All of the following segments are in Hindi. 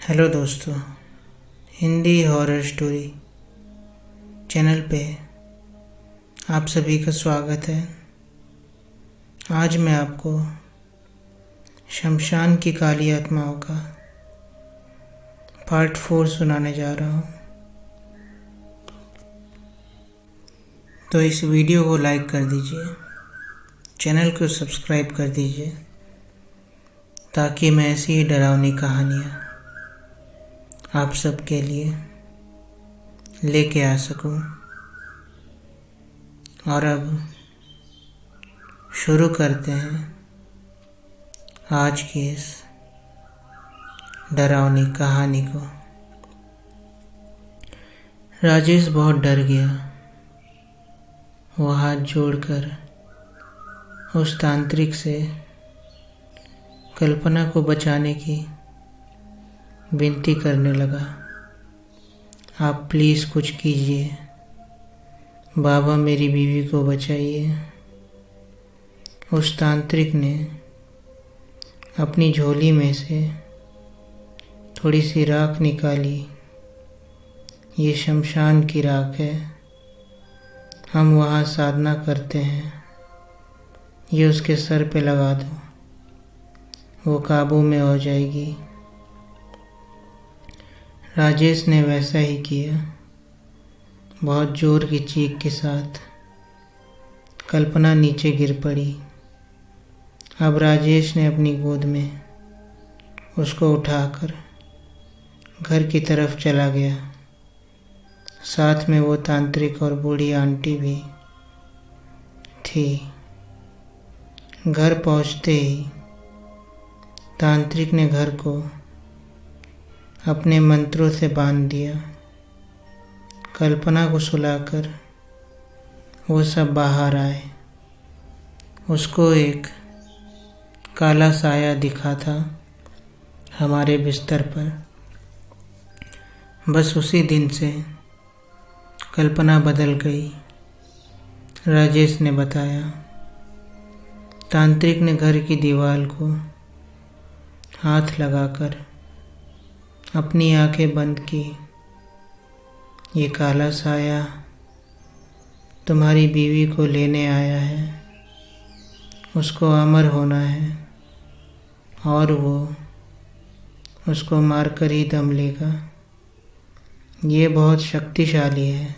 हेलो दोस्तों, हिंदी हॉरर स्टोरी चैनल पे आप सभी का स्वागत है। आज मैं आपको शमशान की काली आत्माओं का पार्ट 4 सुनाने जा रहा हूँ। तो इस वीडियो को लाइक कर दीजिए, चैनल को सब्सक्राइब कर दीजिए ताकि मैं ऐसी ही डरावनी कहानियाँ आप सबके लिए लेके आ सकूं। और अब शुरू करते हैं आज की इस डरावनी कहानी को। राजेश बहुत डर गया। वो हाथ जोड़कर उस तांत्रिक से कल्पना को बचाने की विनती करने लगा। आप प्लीज़ कुछ कीजिए, बाबा मेरी बीवी को बचाइए। उस तांत्रिक ने अपनी झोली में से थोड़ी सी राख निकाली। ये शमशान की राख है, हम वहाँ साधना करते हैं। ये उसके सर पे लगा दो, वो काबू में हो जाएगी। राजेश ने वैसा ही किया। बहुत जोर की चीख के साथ कल्पना नीचे गिर पड़ी। अब राजेश ने अपनी गोद में उसको उठाकर घर की तरफ चला गया। साथ में वो तांत्रिक और बूढ़ी आंटी भी थी। घर पहुंचते ही तांत्रिक ने घर को अपने मंत्रों से बांध दिया। कल्पना को सुलाकर वो सब बाहर आए। उसको एक काला साया दिखा था हमारे बिस्तर पर। बस उसी दिन से कल्पना बदल गई, राजेश ने बताया। तांत्रिक ने घर की दीवार को हाथ लगाकर अपनी आंखें बंद की। ये काला साया तुम्हारी बीवी को लेने आया है, उसको अमर होना है और वो उसको मारकर ही दम लेगा। ये बहुत शक्तिशाली है,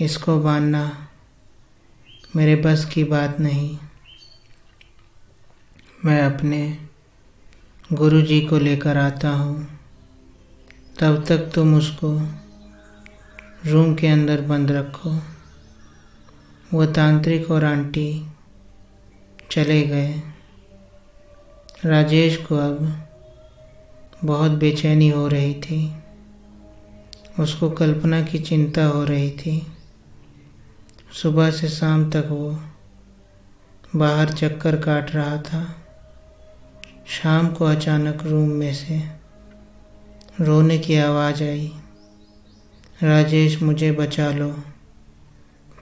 इसको बांधना मेरे बस की बात नहीं। मैं अपने गुरुजी को लेकर आता हूँ, तब तक तुम उसको रूम के अंदर बंद रखो। वो तांत्रिक और आंटी चले गए। राजेश को अब बहुत बेचैनी हो रही थी। उसको कल्पना की चिंता हो रही थी। सुबह से शाम तक वो बाहर चक्कर काट रहा था। शाम को अचानक रूम में से रोने की आवाज़ आई। राजेश, मुझे बचा लो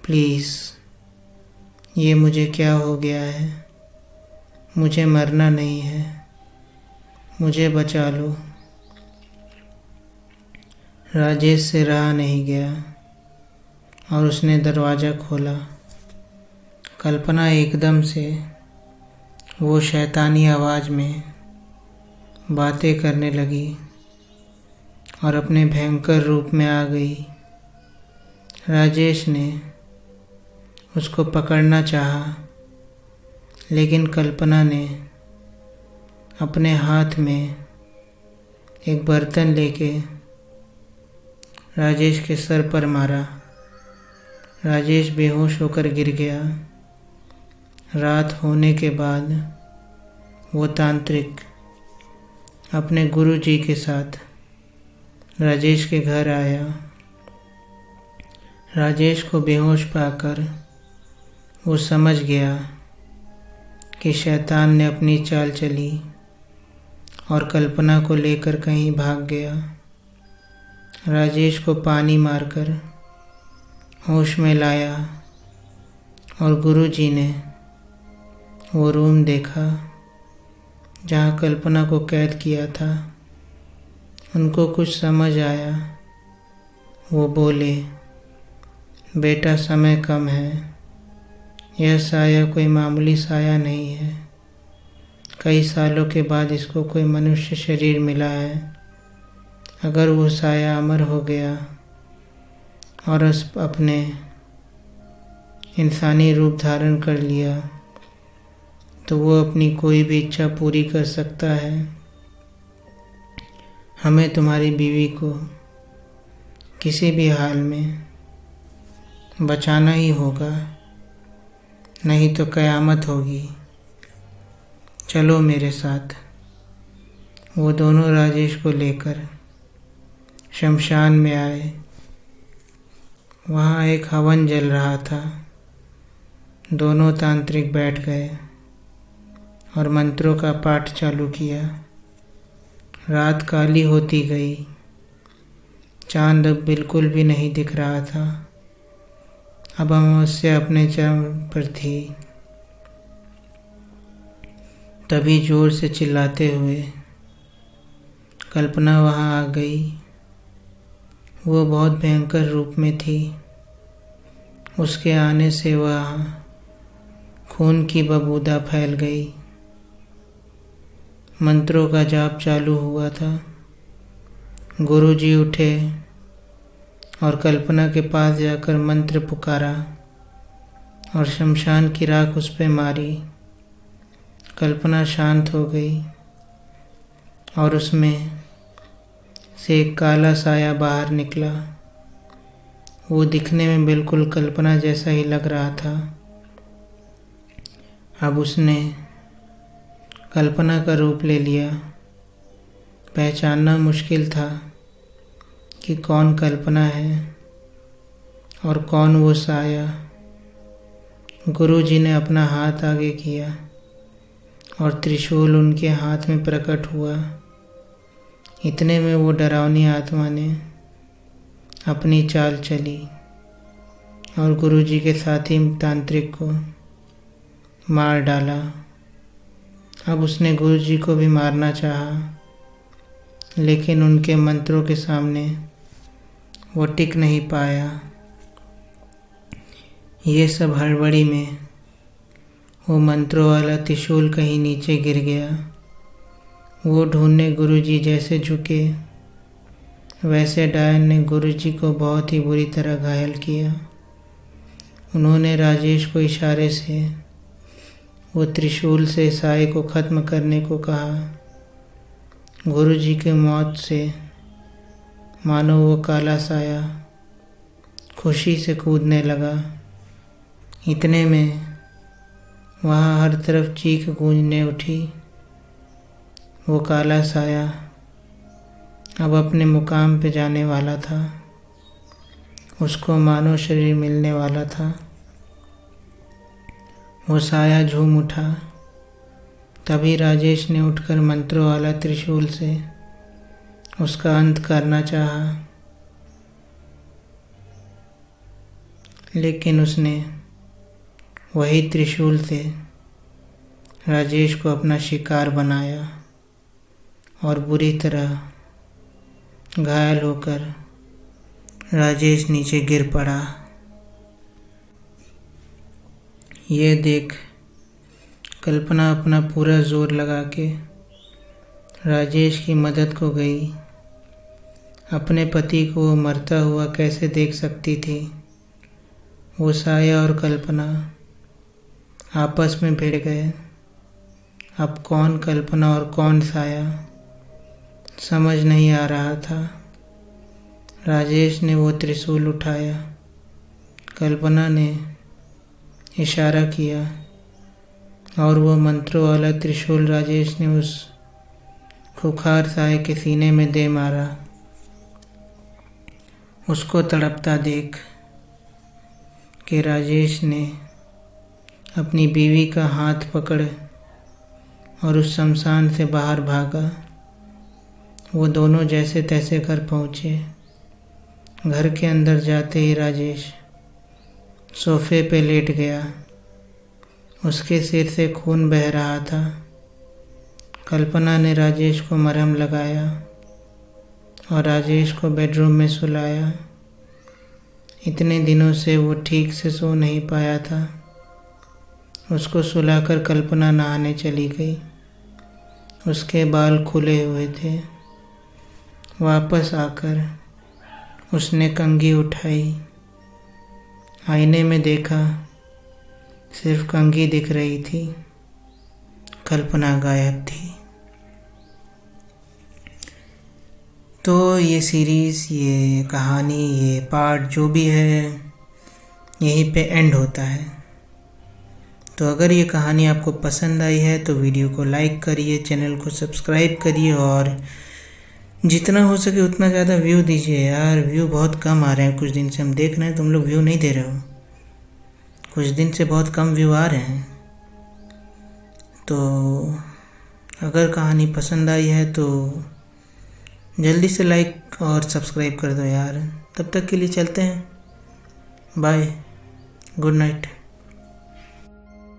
प्लीज़, ये मुझे क्या हो गया है? मुझे मरना नहीं है, मुझे बचा लो। राजेश से रहा नहीं गया और उसने दरवाज़ा खोला। कल्पना एकदम से वो शैतानी आवाज़ में बातें करने लगी और अपने भयंकर रूप में आ गई। राजेश ने उसको पकड़ना चाहा, लेकिन कल्पना ने अपने हाथ में एक बर्तन लेके राजेश के सर पर मारा। राजेश बेहोश होकर गिर गया। रात होने के बाद वो तांत्रिक अपने गुरुजी के साथ राजेश के घर आया। राजेश को बेहोश पाकर वो समझ गया कि शैतान ने अपनी चाल चली और कल्पना को लेकर कहीं भाग गया। राजेश को पानी मारकर होश में लाया और गुरुजी ने वो रूम देखा जहाँ कल्पना को कैद किया था। उनको कुछ समझ आया। वो बोले, बेटा समय कम है, यह साया कोई मामूली साया नहीं है। कई सालों के बाद इसको कोई मनुष्य शरीर मिला है। अगर वो साया अमर हो गया और अपने इंसानी रूप धारण कर लिया तो वो अपनी कोई भी इच्छा पूरी कर सकता है। हमें तुम्हारी बीवी को किसी भी हाल में बचाना ही होगा, नहीं तो कयामत होगी। चलो मेरे साथ। वो दोनों राजेश को लेकर शमशान में आए। वहाँ एक हवन जल रहा था। दोनों तांत्रिक बैठ गए और मंत्रों का पाठ चालू किया। रात काली होती गई। चांद अब बिल्कुल भी नहीं दिख रहा था। अब अमावस्या अपने चरम पर थी। तभी जोर से चिल्लाते हुए कल्पना वहाँ आ गई। वो बहुत भयंकर रूप में थी। उसके आने से वहाँ खून की बबूदा फैल गई। मंत्रों का जाप चालू हुआ था। गुरुजी उठे और कल्पना के पास जाकर मंत्र पुकारा और शमशान की राख उस पे मारी। कल्पना शांत हो गई और उसमें से एक काला साया बाहर निकला। वो दिखने में बिल्कुल कल्पना जैसा ही लग रहा था। अब उसने कल्पना का रूप ले लिया। पहचानना मुश्किल था कि कौन कल्पना है और कौन वो साया। गुरुजी ने अपना हाथ आगे किया और त्रिशूल उनके हाथ में प्रकट हुआ। इतने में वो डरावनी आत्मा ने अपनी चाल चली और गुरुजी के साथी तांत्रिक को मार डाला। अब उसने गुरुजी को भी मारना चाहा, लेकिन उनके मंत्रों के सामने वो टिक नहीं पाया। ये सब हड़बड़ी में वो मंत्रों वाला त्रिशूल कहीं नीचे गिर गया। वो ढूंढने गुरुजी जैसे झुके, वैसे डायन ने गुरुजी को बहुत ही बुरी तरह घायल किया। उन्होंने राजेश को इशारे से वो त्रिशूल से साए को ख़त्म करने को कहा। गुरुजी की मौत से मानो वो काला साया खुशी से कूदने लगा। इतने में वहाँ हर तरफ चीख गूंजने उठी। वो काला साया अब अपने मुकाम पे जाने वाला था। उसको मानव शरीर मिलने वाला था। वो साया झूम उठा। तभी राजेश ने उठकर मंत्रों वाला त्रिशूल से उसका अंत करना चाहा, लेकिन उसने वही त्रिशूल से राजेश को अपना शिकार बनाया और बुरी तरह घायल होकर राजेश नीचे गिर पड़ा। ये देख कल्पना अपना पूरा जोर लगा के राजेश की मदद को गई। अपने पति को वो मरता हुआ कैसे देख सकती थी। वो साया और कल्पना आपस में भिड़ गए। अब कौन कल्पना और कौन साया समझ नहीं आ रहा था। राजेश ने वो त्रिशूल उठाया। कल्पना ने इशारा किया और वो मंत्रों वाला त्रिशूल राजेश ने उस खुखार साए के सीने में दे मारा। उसको तड़पता देख के राजेश ने अपनी बीवी का हाथ पकड़ और उस शमशान से बाहर भागा। वो दोनों जैसे तैसे घर पहुँचे। घर के अंदर जाते ही राजेश सोफे पे लेट गया। उसके सिर से खून बह रहा था। कल्पना ने राजेश को मरहम लगाया और राजेश को बेडरूम में सुलाया। इतने दिनों से वो ठीक से सो नहीं पाया था। उसको सुलाकर कल्पना नहाने चली गई। उसके बाल खुले हुए थे। वापस आकर उसने कंघी उठाई। आईने में देखा, सिर्फ कंघी दिख रही थी, कल्पना गायब थी। तो ये सीरीज़, ये कहानी, ये पार्ट जो भी है, यहीं पे एंड होता है। तो अगर ये कहानी आपको पसंद आई है तो वीडियो को लाइक करिए, चैनल को सब्सक्राइब करिए और जितना हो सके उतना ज़्यादा व्यू दीजिए यार। व्यू बहुत कम आ रहे हैं, कुछ दिन से हम देख रहे हैं तुम लोग व्यू नहीं दे रहे हो। कुछ दिन से बहुत कम व्यू आ रहे हैं। तो अगर कहानी पसंद आई है तो जल्दी से लाइक और सब्सक्राइब कर दो यार। तब तक के लिए चलते हैं, बाय, गुड नाइट।